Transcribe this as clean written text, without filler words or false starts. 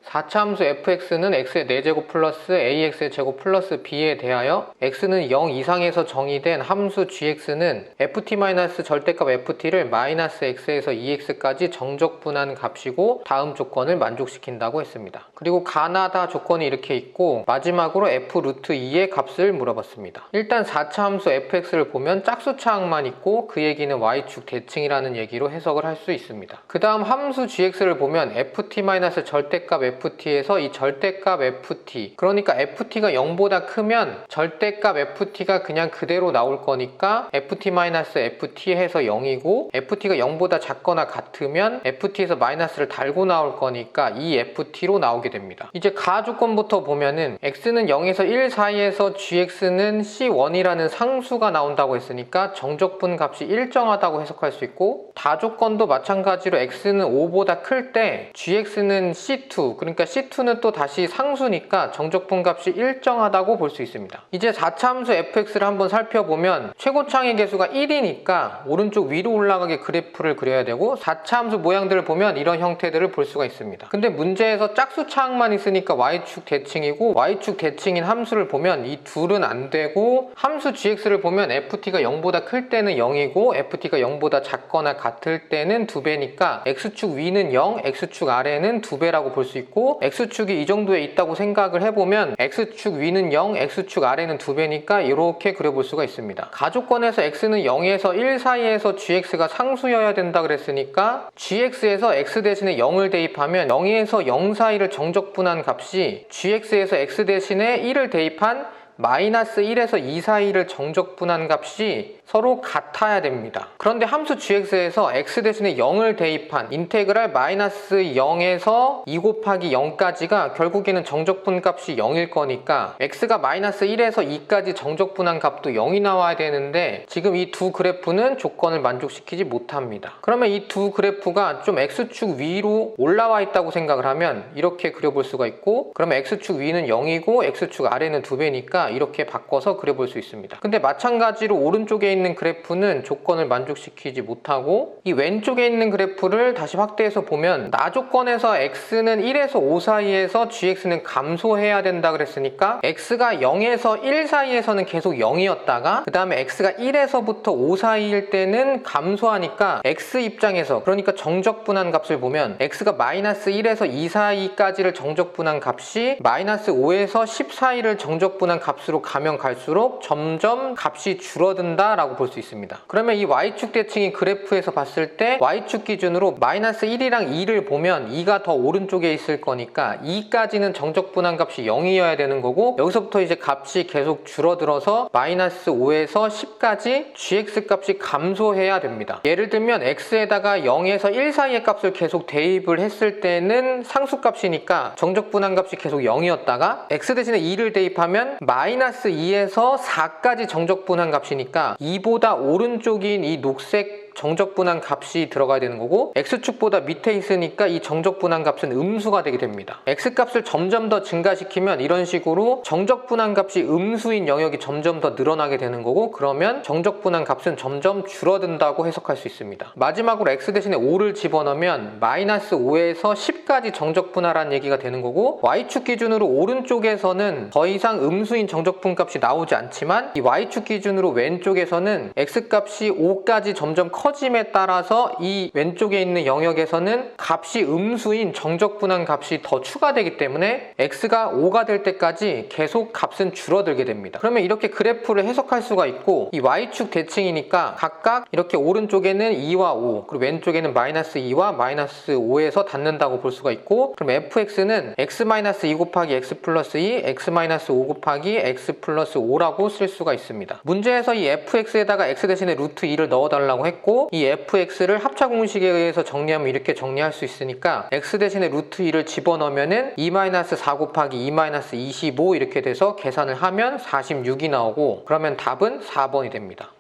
4차 함수 fx는 x의 4제곱 플러스 ax의 제곱 플러스 b에 대하여 x는 0 이상에서 정의된 함수 gx는 ft- 절대값 ft를 마이너스 x에서 2x까지 정적분한 값이고 다음 조건을 만족시킨다고 했습니다. 그리고 가나다 조건이 이렇게 있고 마지막으로 f√2의 값을 물어봤습니다. 일단 4차 함수 fx를 보면 짝수차항만 있고 그 얘기는 y축 대칭이라는 얘기로 해석을 할 수 있습니다. 그 다음 함수 gx를 보면 ft- 절대값 ft에서 이 절대값 ft, 그러니까 ft가 0보다 크면 절대값 ft가 그냥 그대로 나올 거니까 ft-ft 해서 0이고 ft가 0보다 작거나 같으면 ft에서 마이너스를 달고 나올 거니까 이 ft로 나오게 됩니다. 이제 가 조건부터 보면은 x는 0에서 1 사이에서 gx는 c1이라는 상수가 나온다고 했으니까 정적분 값이 일정하다고 해석할 수 있고, 다 조건도 마찬가지로 x는 5보다 클 때 gx는 c2, 그러니까 c2는 또 다시 상수니까 정적분 값이 일정하다고 볼 수 있습니다. 이제 4차 함수 fx를 한번 살펴보면 최고창의 개수가 1이니까 오른쪽 위로 올라가게 그래프를 그려야 되고, 4차 함수 모양들을 보면 이런 형태들을 볼 수가 있습니다. 근데 문제에서 짝수차항만 있으니까 y축 대칭이고, y축 대칭인 함수를 보면 이 둘은 안 되고, 함수 gx를 보면 ft가 0보다 클 때는 0이고 ft가 0보다 작거나 같을 때는 2배니까 x축 위는 0, x축 아래는 2배라고 볼 수 있고, x축이 이 정도에 있다고 생각을 해보면 x축 위는 0, x축 아래는 2배니까 이렇게 그려볼 수가 있습니다. 가조건에서 x는 0에서 1 사이에서 gx가 상수여야 된다 그랬으니까 gx에서 x 대신에 0을 대입하면 0에서 0 사이를 정적분한 값이 gx에서 x 대신에 1을 대입한 마이너스 1에서 2 사이를 정적분한 값이 서로 같아야 됩니다. 그런데 함수 gx에서 x 대신에 0을 대입한 인테그랄 마이너스 0에서 2 곱하기 0까지가 결국에는 정적분 값이 0일 거니까 x가 마이너스 1에서 2까지 정적분한 값도 0이 나와야 되는데 지금 이 두 그래프는 조건을 만족시키지 못합니다. 그러면 이 두 그래프가 좀 x축 위로 올라와 있다고 생각을 하면 이렇게 그려볼 수가 있고, 그러면 x축 위는 0이고 x축 아래는 2배니까 이렇게 바꿔서 그려볼 수 있습니다. 근데 마찬가지로 오른쪽에 있는 그래프는 조건을 만족시키지 못하고, 이 왼쪽에 있는 그래프를 다시 확대해서 보면 나 조건에서 x는 1에서 5 사이에서 gx는 감소해야 된다 그랬으니까 x가 0에서 1 사이에서는 계속 0이었다가 그 다음에 x가 1에서부터 5 사이일 때는 감소하니까 x 입장에서, 그러니까 정적분한 값을 보면 x가 마이너스 1에서 2 사이까지를 정적분한 값이 마이너스 5에서 10 사이를 정적분한 값으로 가면 갈수록 점점 값이 줄어든다 라고 볼 수 있습니다. 그러면 이 y축 대칭인 그래프에서 봤을 때 y축 기준으로 마이너스 1이랑 2를 보면 2가 더 오른쪽에 있을 거니까 2까지는 정적분한 값이 0이어야 되는 거고, 여기서부터 이제 값이 계속 줄어들어서 마이너스 5에서 10까지 gx 값이 감소해야 됩니다. 예를 들면 x에다가 0에서 1 사이의 값을 계속 대입을 했을 때는 상수값이니까 정적분한 값이 계속 0이었다가 x 대신에 2를 대입하면 마이너스 2에서 4까지 정적분한 값이니까 2보다 오른쪽인 이 녹색 정적분한 값이 들어가야 되는 거고, x축보다 밑에 있으니까 이 정적분한 값은 음수가 되게 됩니다. x값을 점점 더 증가시키면 이런 식으로 정적분한 값이 음수인 영역이 점점 더 늘어나게 되는 거고, 그러면 정적분한 값은 점점 줄어든다고 해석할 수 있습니다. 마지막으로 x 대신에 5를 집어넣으면 마이너스 5에서 10까지 정적분하라는 얘기가 되는 거고, y축 기준으로 오른쪽에서는 더 이상 음수인 정적분 값이 나오지 않지만 이 y축 기준으로 왼쪽에서는 x값이 5까지 점점 커짐에 따라서 이 왼쪽에 있는 영역에서는 값이 음수인 정적분한 값이 더 추가되기 때문에 x가 5가 될 때까지 계속 값은 줄어들게 됩니다. 그러면 이렇게 그래프를 해석할 수가 있고, 이 y축 대칭이니까 각각 이렇게 오른쪽에는 2와 5, 그리고 왼쪽에는 마이너스 2와 마이너스 5에서 닿는다고 볼 수가 있고, 그럼 fx는 x-2 곱하기 x 플러스 2, x-5 곱하기 x 플러스 5라고 쓸 수가 있습니다. 문제에서 이 fx에다가 x 대신에 루트 2를 넣어달라고 했고, 이 fx를 합차 공식에 의해서 정리하면 이렇게 정리할 수 있으니까 x 대신에 루트 2를 집어넣으면은 2-4 곱하기 2-25 이렇게 돼서 계산을 하면 46이 나오고, 그러면 답은 4번이 됩니다.